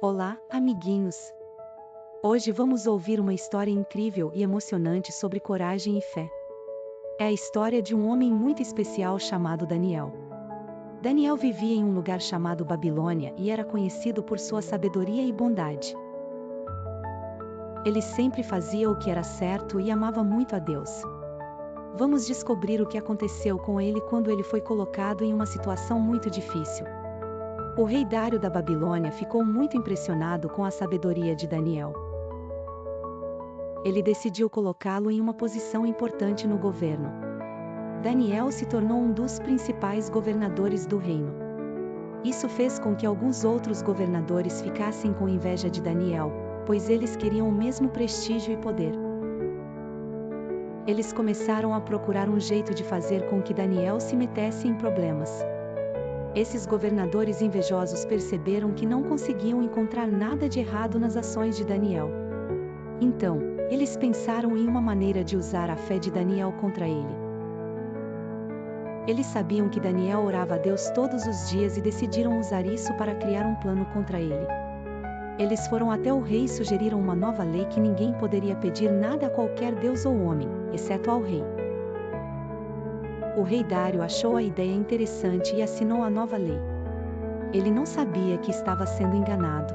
Olá, amiguinhos! Hoje vamos ouvir uma história incrível e emocionante sobre coragem e fé. É a história de um homem muito especial chamado Daniel. Daniel vivia em um lugar chamado Babilônia e era conhecido por sua sabedoria e bondade. Ele sempre fazia o que era certo e amava muito a Deus. Vamos descobrir o que aconteceu com ele quando ele foi colocado em uma situação muito difícil. O rei Dário da Babilônia ficou muito impressionado com a sabedoria de Daniel. Ele decidiu colocá-lo em uma posição importante no governo. Daniel se tornou um dos principais governadores do reino. Isso fez com que alguns outros governadores ficassem com inveja de Daniel, pois eles queriam o mesmo prestígio e poder. Eles começaram a procurar um jeito de fazer com que Daniel se metesse em problemas. Esses governadores invejosos perceberam que não conseguiam encontrar nada de errado nas ações de Daniel. Então, eles pensaram em uma maneira de usar a fé de Daniel contra ele. Eles sabiam que Daniel orava a Deus todos os dias e decidiram usar isso para criar um plano contra ele. Eles foram até o rei e sugeriram uma nova lei que ninguém poderia pedir nada a qualquer deus ou homem, exceto ao rei. O rei Dário achou a ideia interessante e assinou a nova lei. Ele não sabia que estava sendo enganado.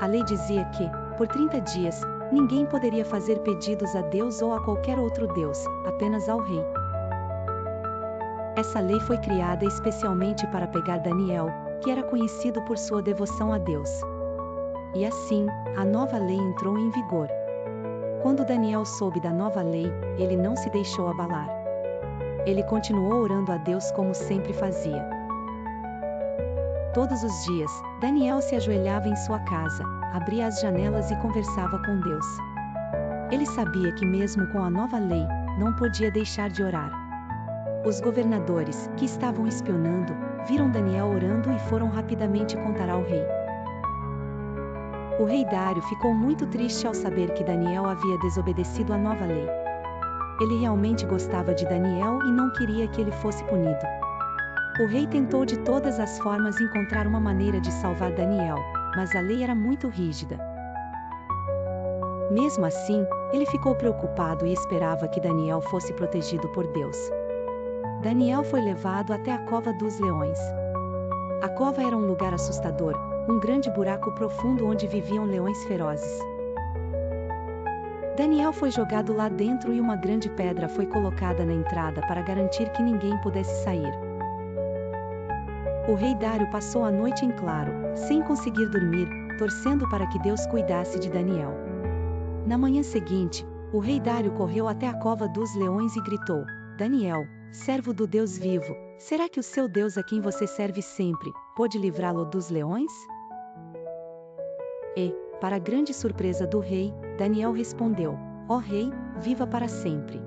A lei dizia que, por 30 dias, ninguém poderia fazer pedidos a Deus ou a qualquer outro deus, apenas ao rei. Essa lei foi criada especialmente para pegar Daniel, que era conhecido por sua devoção a Deus. E assim, a nova lei entrou em vigor. Quando Daniel soube da nova lei, ele não se deixou abalar. Ele continuou orando a Deus como sempre fazia. Todos os dias, Daniel se ajoelhava em sua casa, abria as janelas e conversava com Deus. Ele sabia que mesmo com a nova lei, não podia deixar de orar. Os governadores, que estavam espionando, viram Daniel orando e foram rapidamente contar ao rei. O rei Dário ficou muito triste ao saber que Daniel havia desobedecido a nova lei. Ele realmente gostava de Daniel e não queria que ele fosse punido. O rei tentou de todas as formas encontrar uma maneira de salvar Daniel, mas a lei era muito rígida. Mesmo assim, ele ficou preocupado e esperava que Daniel fosse protegido por Deus. Daniel foi levado até a cova dos leões. A cova era um lugar assustador, um grande buraco profundo onde viviam leões ferozes. Daniel foi jogado lá dentro e uma grande pedra foi colocada na entrada para garantir que ninguém pudesse sair. O rei Dário passou a noite em claro, sem conseguir dormir, torcendo para que Deus cuidasse de Daniel. Na manhã seguinte, o rei Dário correu até a cova dos leões e gritou: Daniel, servo do Deus vivo, será que o seu Deus a quem você serve sempre, pôde livrá-lo dos leões? E, para grande surpresa do rei, Daniel respondeu: Ó rei, viva para sempre.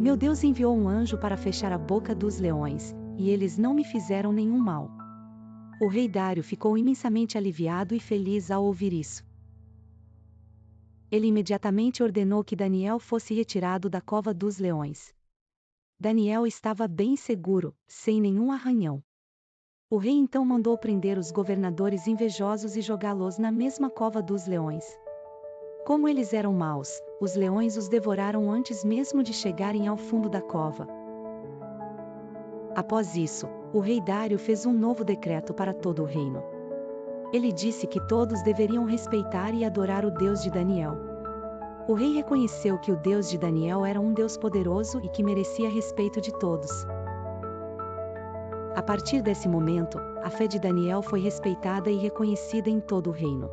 Meu Deus enviou um anjo para fechar a boca dos leões, e eles não me fizeram nenhum mal. O rei Dário ficou imensamente aliviado e feliz ao ouvir isso. Ele imediatamente ordenou que Daniel fosse retirado da cova dos leões. Daniel estava bem seguro, sem nenhum arranhão. O rei então mandou prender os governadores invejosos e jogá-los na mesma cova dos leões. Como eles eram maus, os leões os devoraram antes mesmo de chegarem ao fundo da cova. Após isso, o rei Dário fez um novo decreto para todo o reino. Ele disse que todos deveriam respeitar e adorar o Deus de Daniel. O rei reconheceu que o Deus de Daniel era um Deus poderoso e que merecia respeito de todos. A partir desse momento, a fé de Daniel foi respeitada e reconhecida em todo o reino.